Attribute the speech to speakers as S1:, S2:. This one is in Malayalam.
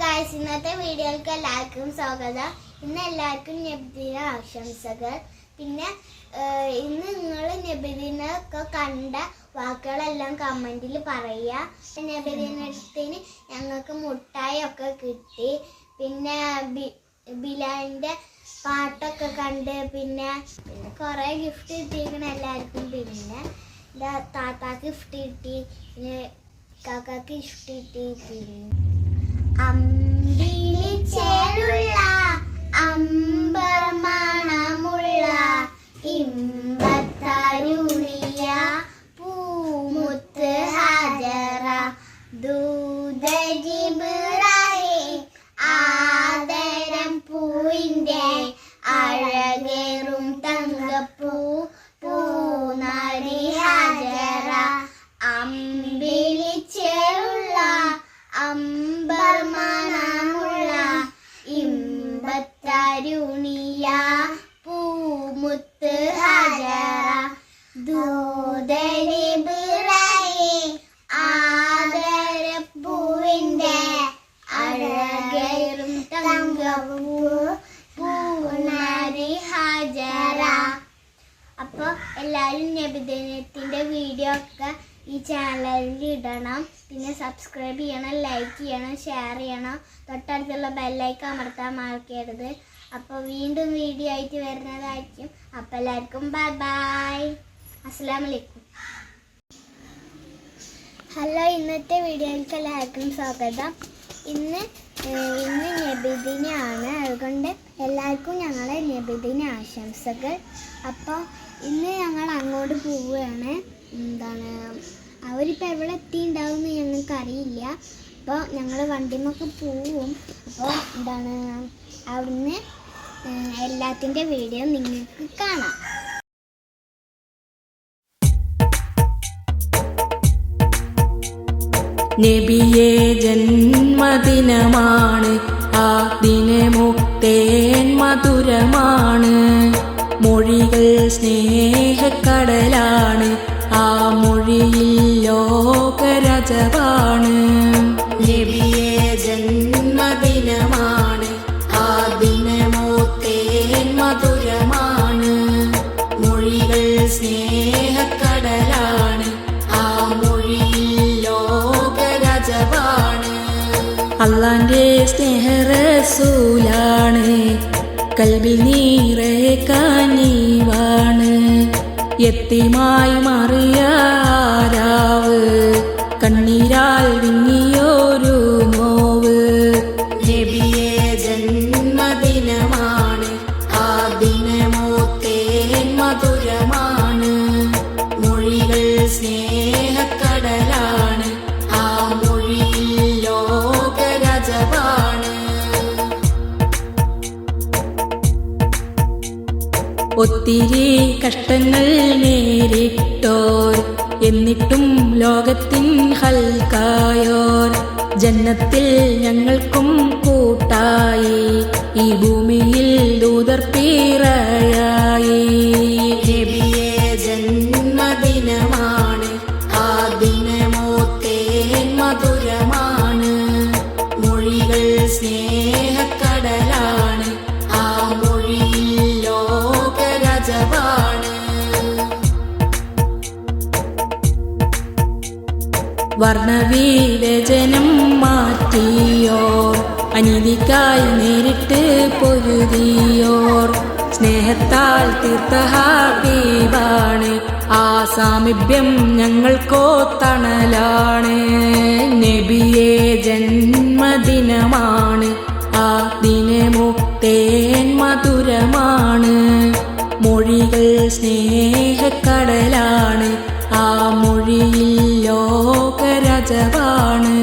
S1: ഗായ്സ്, ഇന്നത്തെ വീഡിയോയിലേക്ക് എല്ലാവർക്കും സ്വാഗതം. ഇന്ന് എല്ലാവർക്കും നബിദിന ആശംസകൾ. പിന്നെ ഇന്ന് നിങ്ങൾ നബിദിനൊക്കെ കണ്ട വാക്കുകളെല്ലാം കമൻറ്റിൽ പറയുക. നബിദിനത്തിന് ഞങ്ങൾക്ക് മുട്ടായി ഒക്കെ കിട്ടി. പിന്നെ ബിലാലിൻ്റെ പാട്ടൊക്കെ കണ്ട് പിന്നെ കുറേ ഗിഫ്റ്റ് കിട്ടിയിരിക്കണം എല്ലാവർക്കും. പിന്നെ എൻ്റെ താത്താക്ക് ഗിഫ്റ്റ് കിട്ടി, പിന്നെ കാക്കാക്ക് ഗിഫ്റ്റ് കിട്ടി. അമ്പിളിച്ചേലുള്ള അമ്പർമണമുള്ള ഇമ്പത്തരുളിയ പൂമുത്ത് ഹാജറ ദൂതജിബ്രാഹിം ആദരം പൂവിൻ്റെ അഴകേറും തങ്കപ്പൂ പൂനരി ഹാജറ അമ്പിളിച്ചേലുള്ള അമ്പർമണമുള്ള ഇമ്പത്തരുണിയ പൂമുത്ത് ഹാജറ ദൂതജിബ്രാഹിം ആദരപ്പൂവിൻ്റെ അഴകേറും തങ്കപ്പൂ പൂനരി ഹാജറ. അപ്പോൾ എല്ലാവരും നബിദിനത്തിൻ്റെ വീഡിയോ ഒക്കെ ഈ ചാനലിൽ ഇടണം. പിന്നെ സബ്സ്ക്രൈബ് ചെയ്യണം, ലൈക്ക് ചെയ്യണം, ഷെയർ ചെയ്യണം. തൊട്ടടുത്തുള്ള ബെല്ലൈക്കൺ അമർത്താൻ മറക്കരുത്. അപ്പോൾ വീണ്ടും വീഡിയോ ആയിട്ട് വരുന്നതായിരിക്കും. അപ്പോൾ എല്ലാവർക്കും ബൈ ബൈ, അസ്സലാമു അലൈക്കും. ഹലോ, ഇന്നത്തെ വീഡിയോയിലേക്ക് എല്ലാവർക്കും സ്വാഗതം. ഇന്ന് നബിദിനാണ്, അതുകൊണ്ട് എല്ലാവർക്കും ഞങ്ങളെ നബിദിന ആശംസകൾ. അപ്പോൾ ഇന്ന് ഞങ്ങൾ അങ്ങോട്ട് പോവുകയാണ്. അവരിപ്പോൾ എവിടെ എത്തിയിട്ടുണ്ടാവുമെന്ന് ഞങ്ങൾക്കറിയില്ല. അപ്പോൾ ഞങ്ങൾ വണ്ടിമൊക്കെ പോവും. അപ്പോൾ അവിടുന്ന് എല്ലാത്തിൻ്റെ വീഡിയോ നിങ്ങൾക്ക് കാണാം.
S2: നബിയെ ജന്മദിനമാണ്, ആ ദിനമുക്തേൻ മധുരമാണ്. മൊഴികൾ സ്നേഹക്കടലാണ്, ആ മൊഴിയിൽ ലോകരജവാണ്. നബിയെ ജന്മദിനമാണ്, ആ ദിനമുക്തേൻ മധുരമാണ്. മൊഴികൾ സ്നേഹക്കടലാണ്, ആ മൊഴിയിൽ ലോകരജവാണ്. അല്ലാന്റെ സ്നേഹറസൂലാണ്, കൽബിൽ നീറെ കനിവാണ്. യത്തീമായി മാറിയ രാവ്, കണ്ണീരാൽ വിങ്ങിയൊരു നോവ്. നബിയെ ജന്മദിനമാണ്, ആ ദിനമുക്തേൻ മധുരമാണ്. മൊഴികൾ സ്നേഹക്കടലാണ്, ആ മൊഴിയിൽ ലോകരജവാണ്. ഒത്തിരി കഷ്ടങ്ങൾ നേരിട്ടോർ, എന്നിട്ടും ലോകത്തിൻ ഹൽക്കായോർ. ജന്നത്തിൽ ഞങ്ങൾക്കും കൂട്ടായി, ഈ ഭൂമിയിൽ ദൂതർ പിറയായി. നബിയെ ജന്മദിനമാണ്, ആ ദിനമുക്തേൻ മധുരമാണ്. മൊഴികൾ സ്നേഹക്കടലാണ്, ആ മൊഴിയിൽ ലോകരജവാണ്. വർണ്ണവിവേചനം മാറ്റിയോർ, അനീതിക്കായി നേരിട്ട് പൊരുതിയോർ. സ്നേഹത്താൽ തീർത്ത ഹബീബാണ്, ആ സാമീപ്യം ഞങ്ങൾക്കോ തണലാണ്. നബിയെ ജന്മദിനമാണ്, ആ ദിനമുക്തേൻ മധുരമാണ്. മൊഴികൾ സ്നേഹക്കടലാണ്, ആ മൊഴിയിൽ ലോകരജവാണ്.